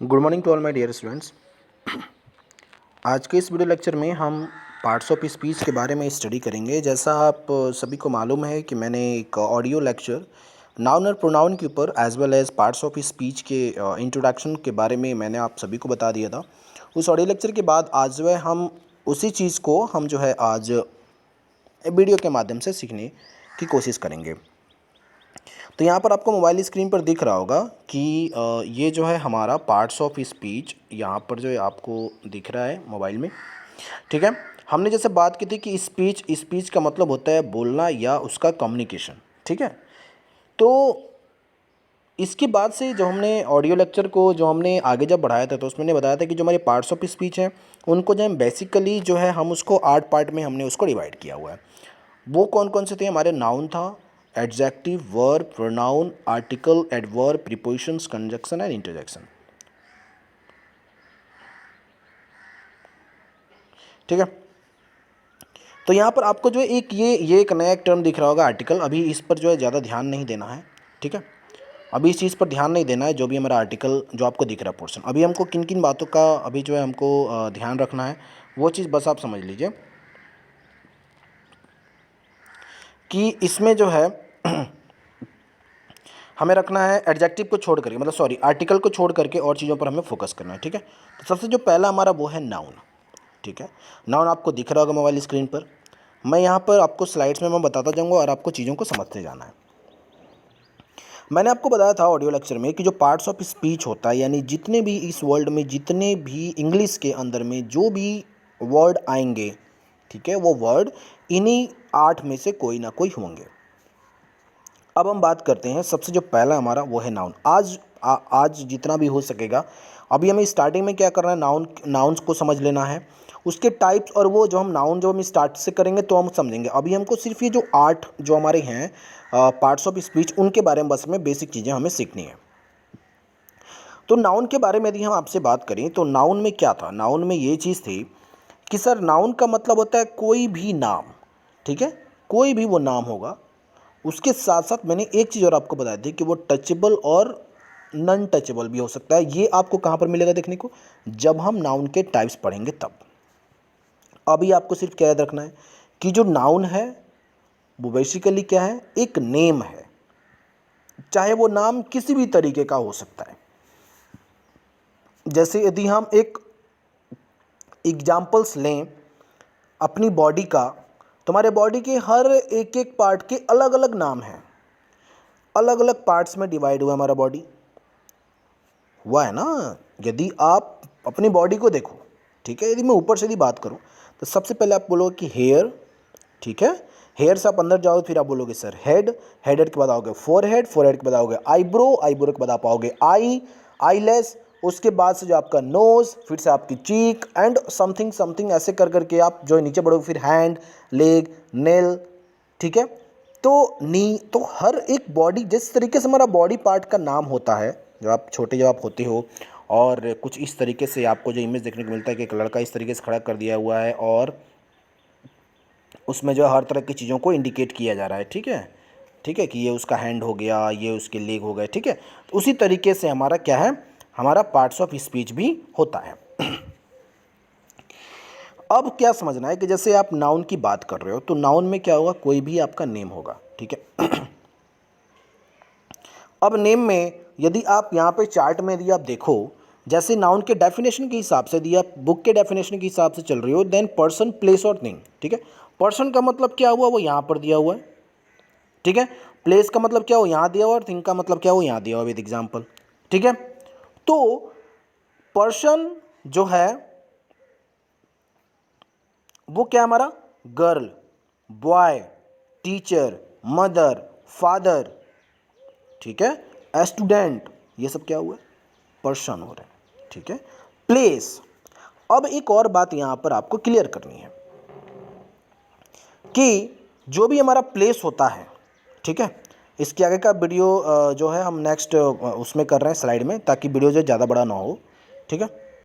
Good morning to all my dear students. आज के इस वीडियो लेक्चर में हम पार्ट्स ऑफ स्पीच के बारे में स्टडी करेंगे। जैसा आप सभी को मालूम है कि मैंने एक ऑडियो लेक्चर नाउन और प्रोनाउन के ऊपर as well as parts of speech के इंट्रोडक्शन के बारे में मैंने आप सभी को बता दिया था। उस ऑडियो लेक्चर के बाद आज जो है हम उसी चीज़ को हम जो है आज वीडियो के माध्यम से सीखने की कोशिश करेंगे। तो यहाँ पर आपको मोबाइल स्क्रीन पर दिख रहा होगा कि ये जो है हमारा पार्ट्स ऑफ स्पीच यहाँ पर जो है आपको दिख रहा है मोबाइल में। ठीक है, हमने जैसे बात की थी कि स्पीच का मतलब होता है बोलना या उसका कम्युनिकेशन। ठीक है, तो इसके बाद से जो हमने ऑडियो लेक्चर को जो हमने आगे जब बढ़ाया था तो उसमें ने बताया था कि जो हमारे पार्ट्स ऑफ स्पीच हैं उनको जो हम बेसिकली जो है हम उसको 8 पार्ट में हमने उसको डिवाइड किया हुआ है। वो कौन कौन से थे? हमारे नाउन था, adjective, verb, pronoun, article, adverb, prepositions, conjunction and interjection. ठीक है, तो यहाँ पर आपको जो एक ये एक नया एक टर्म दिख रहा होगा आर्टिकल। अभी इस पर जो है ज़्यादा ध्यान नहीं देना है। ठीक है, अभी इस चीज़ पर ध्यान नहीं देना है। जो भी हमारा आर्टिकल जो आपको दिख रहा है पोर्शन, अभी हमको किन किन बातों का अभी जो है हमको ध्यान रखना है वो चीज़ बस आप समझ लीजिए कि इसमें जो है हमें रखना है एडजेक्टिव को छोड़ करके, मतलब सॉरी आर्टिकल को छोड़ करके और चीज़ों पर हमें फोकस करना है। ठीक है, तो सबसे जो पहला हमारा वो है नाउन। ठीक है, नाउन आपको दिख रहा होगा मोबाइल स्क्रीन पर। मैं यहाँ पर आपको स्लाइड्स में मैं बताता जाऊँगा और आपको चीज़ों को समझते जाना है। मैंने आपको बताया था ऑडियो लेक्चर में कि जो पार्ट्स ऑफ स्पीच होता है, यानी जितने भी इस वर्ल्ड में जितने भी इंग्लिश के अंदर में जो भी वर्ड आएंगे, ठीक है, वो वर्ड इन्हीं 8 में से कोई ना कोई होंगे। अब हम बात करते हैं, सबसे जो पहला हमारा वो है नाउन। आज जितना भी हो सकेगा, अभी हमें स्टार्टिंग में क्या करना है, नाउन्स को समझ लेना है, उसके टाइप्स, और वो जो हम नाउन जो हम स्टार्ट से करेंगे तो हम समझेंगे। अभी हमको सिर्फ ये जो 8 जो हमारे हैं पार्ट्स ऑफ स्पीच, उनके बारे में बस में बेसिक चीज़ें हमें सीखनी है। तो नाउन के बारे में यदि हम आपसे बात करें तो नाउन में क्या था? नाउन में ये चीज़ थी कि सर नाउन का मतलब होता है कोई भी नाम। ठीक है, कोई भी वो नाम होगा। उसके साथ साथ मैंने एक चीज़ और आपको बताई थी कि वो टचेबल और नॉन टचेबल भी हो सकता है। ये आपको कहाँ पर मिलेगा देखने को? जब हम नाउन के टाइप्स पढ़ेंगे तब। अभी आपको सिर्फ क्या याद रखना है कि जो नाउन है वो बेसिकली क्या है? एक नेम है, चाहे वो नाम किसी भी तरीके का हो सकता है। जैसे यदि हम एक एग्जाम्पल्स लें अपनी बॉडी का, तुम्हारे बॉडी के हर एक एक पार्ट के अलग अलग नाम हैं, अलग अलग पार्ट्स में डिवाइड हुआ हमारा बॉडी हुआ है ना। यदि आप अपनी बॉडी को देखो, ठीक है, यदि मैं ऊपर से यदि बात करूं तो सबसे पहले आप बोलोगे कि हेयर। ठीक है, हेयर से आप अंदर जाओगे, फिर आप बोलोगे सर हेड, हेड के बाद आओगे फोरहेड, फोरहेड के बाद आओगे आईब्रो, आईब्रो के बाद आप आओगे आई, आईलेस, उसके बाद से जो आपका नोज, फिर से आपकी चीक एंड समथिंग समथिंग, ऐसे कर करके आप जो नीचे बढ़ोगे, फिर हैंड, लेग, नेल। ठीक है, तो नी, तो हर एक बॉडी, जिस तरीके से हमारा बॉडी पार्ट का नाम होता है, जब आप होते हो, और कुछ इस तरीके से आपको जो इमेज देखने को मिलता है कि एक लड़का इस तरीके से खड़ा कर दिया हुआ है और उसमें जो हर तरह की चीज़ों को इंडिकेट किया जा रहा है। ठीक है, ठीक है, कि ये उसका हैंड हो गया, ये उसके लेग हो गए। ठीक है, तो उसी तरीके से हमारा क्या है, हमारा पार्ट्स ऑफ स्पीच भी होता है। अब क्या समझना है कि जैसे आप नाउन की बात कर रहे हो तो नाउन में क्या होगा? कोई भी आपका नेम होगा। ठीक है, अब नेम में यदि आप यहाँ पे चार्ट में यदि आप देखो, जैसे नाउन के डेफिनेशन के हिसाब से, यदि आप बुक के डेफिनेशन के हिसाब से चल रही हो, देन पर्सन, प्लेस और थिंग। ठीक है, पर्सन का मतलब क्या हुआ? वो यहाँ पर दिया हुआ है। ठीक है, प्लेस का मतलब क्या हो? यहाँ दिया हुआ, और थिंग का मतलब क्या हो? यहाँ दिया हुआ विद एग्जाम्पल। ठीक है, तो पर्सन जो है वो क्या हमारा? Girl, boy, teacher, mother, father. ठीक है, स्टूडेंट, ये सब क्या हुआ? पर्सन हो रहे हैं। ठीक है, प्लेस। अब एक और बात यहां पर आपको क्लियर करनी है कि जो भी हमारा प्लेस होता है, ठीक है, इसके आगे का वीडियो जो है हम नेक्स्ट उसमें कर रहे हैं स्लाइड में, ताकि वीडियो जो ज़्यादा बड़ा ना हो। ठीक है,